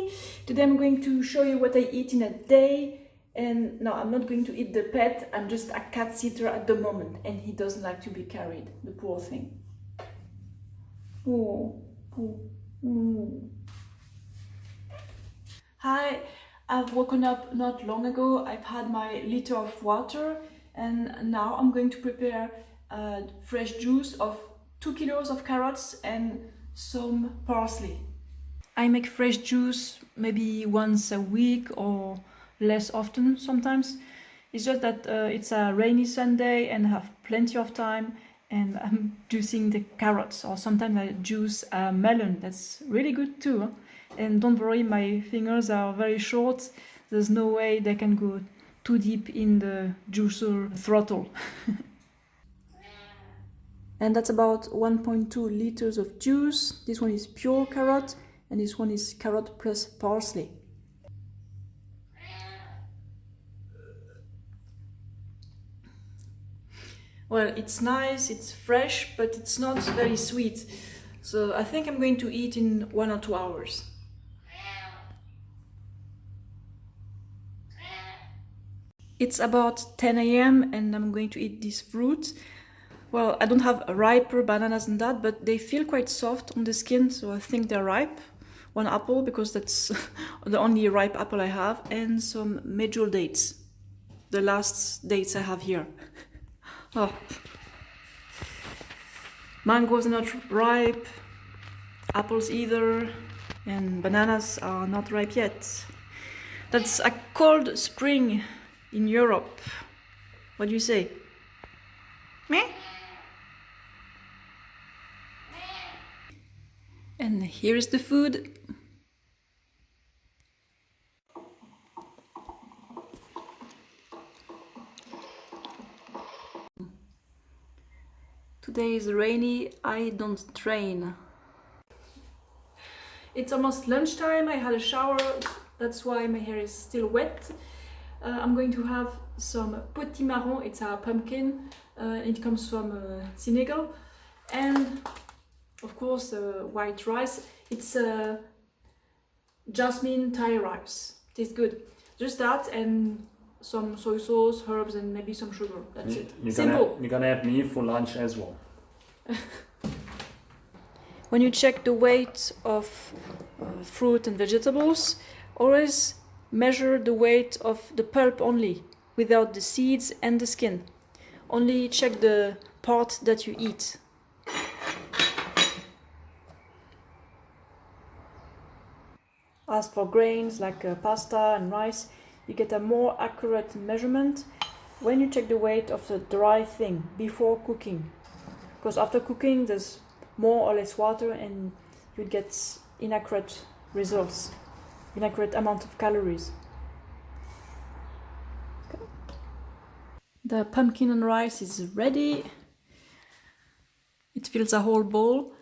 Pauline. Today I'm going to show you what I eat in a day. And no, I'm not going to eat the pet. I'm just a cat sitter at the moment, and he doesn't like to be carried, the poor thing. Oh, oh, oh. Hi, I've woken up not long ago. I've had my liter of water, and now I'm going to prepare a fresh juice of 2 kilos of carrots and some parsley. I make fresh juice maybe once a week or less often sometimes. It's just that it's a rainy Sunday and I have plenty of time, and I'm juicing the carrots, or sometimes I juice a melon. That's really good too. Huh? And don't worry, my fingers are very short. There's no way they can go too deep in the juicer throttle. And that's about 1.2 liters of juice. This one is pure carrot, and this one is carrot plus parsley. Well, it's nice, it's fresh, but it's not very sweet. So I think I'm going to eat in 1 or 2 hours. It's about 10 a.m. and I'm going to eat this fruit. Well, I don't have riper bananas than that, but they feel quite soft on the skin, so I think they're ripe. 1 apple, because that's the only ripe apple I have, and some medjool dates. The last dates I have here. Oh. Mangoes are not ripe, apples either, and bananas are not ripe yet. That's a cold spring in Europe. What do you say? Meh? And here is the food. Today is rainy, I don't train. It's almost lunchtime, I had a shower, that's why my hair is still wet. I'm going to have some potimarron, it's a pumpkin, it comes from Senegal. And of course white rice, it's jasmine Thai rice, tastes good. Just that and some soy sauce, herbs, and maybe some sugar. That's it. Simple. You're gonna have me for lunch as well. When you check the weight of fruit and vegetables, always measure the weight of the pulp only, without the seeds and the skin. Only check the part that you eat. As for grains like pasta and rice, you get a more accurate measurement when you check the weight of the dry thing before cooking. Because after cooking there's more or less water and you get inaccurate results, inaccurate amount of calories. Okay. The pumpkin and rice is ready. It fills a whole bowl,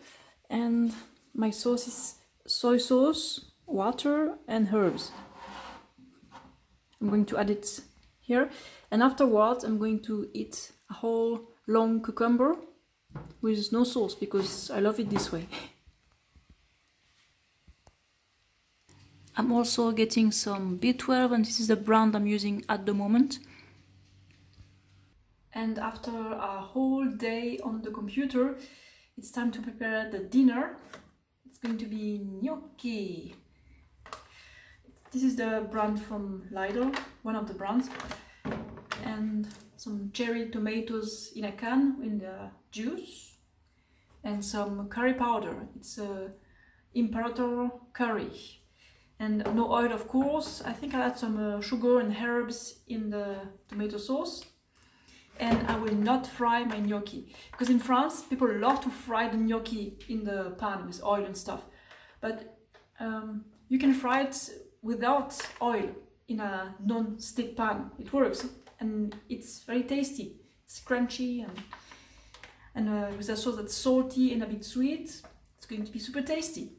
and my sauce is soy sauce, water and herbs. I'm going to add it here, and afterwards I'm going to eat a whole long cucumber with no sauce because I love it this way. I'm also getting some B12, and this is the brand I'm using at the moment. And after a whole day on the computer, it's time to prepare the dinner. It's going to be gnocchi. This is the brand from Lidl, one of the brands, and some cherry tomatoes in a can in the juice, and some curry powder. It's Imperator curry, and no oil, of course. I think I add some sugar and herbs in the tomato sauce, and I will not fry my gnocchi, because in France people love to fry the gnocchi in the pan with oil and stuff, but you can fry it without oil in a non-stick pan. It works and it's very tasty. It's crunchy and with a sauce that's salty and a bit sweet, it's going to be super tasty.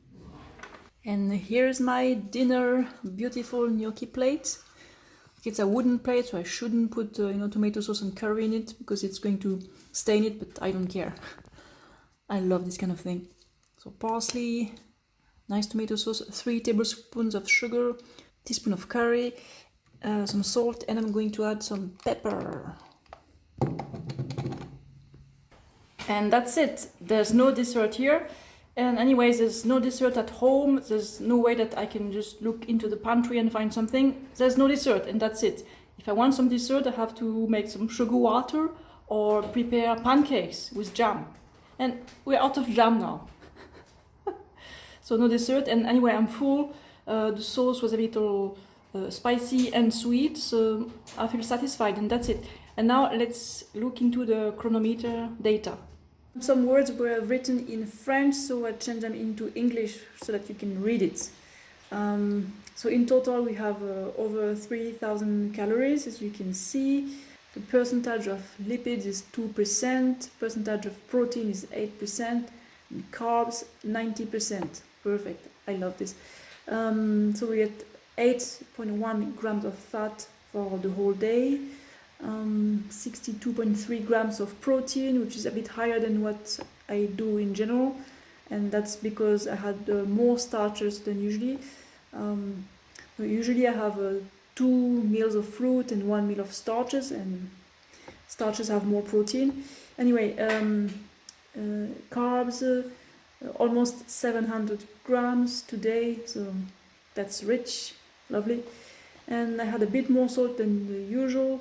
And here's my dinner, beautiful gnocchi plate. It's a wooden plate, so I shouldn't put tomato sauce and curry in it because it's going to stain it, but I don't care. I love this kind of thing. So parsley, nice tomato sauce, 3 tablespoons of sugar, teaspoon of curry, some salt, and I'm going to add some pepper. And that's it. There's no dessert here. And anyways, there's no dessert at home. There's no way that I can just look into the pantry and find something. There's no dessert, and that's it. If I want some dessert, I have to make some sugar water or prepare pancakes with jam. And we're out of jam now. So no dessert, and anyway, I'm full. The sauce was a little spicy and sweet, so I feel satisfied, and that's it. And now let's look into the chronometer data. Some words were written in French, so I changed them into English so that you can read it. So in total we have over 3,000 calories, as you can see. The percentage of lipids is 2%, percentage of protein is 8%, and carbs 90%. Perfect, I love this. So we get 8.1 grams of fat for the whole day, 62.3 grams of protein, which is a bit higher than what I do in general, and that's because I had more starches than usually. Usually I have 2 meals of fruit and 1 meal of starches, and starches have more protein. Anyway, carbs, almost 700 grams today, so that's rich, lovely. And I had a bit more salt than the usual.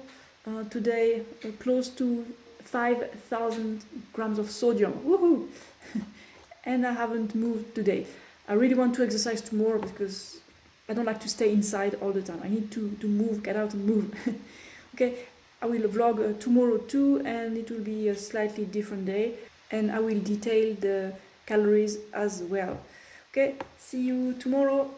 Today, close to 5,000 grams of sodium. Woohoo! And I haven't moved today. I really want to exercise tomorrow because I don't like to stay inside all the time. I need to move, get out and move. Okay, I will vlog tomorrow too, and it will be a slightly different day. And I will detail the calories as well. Okay, see you tomorrow.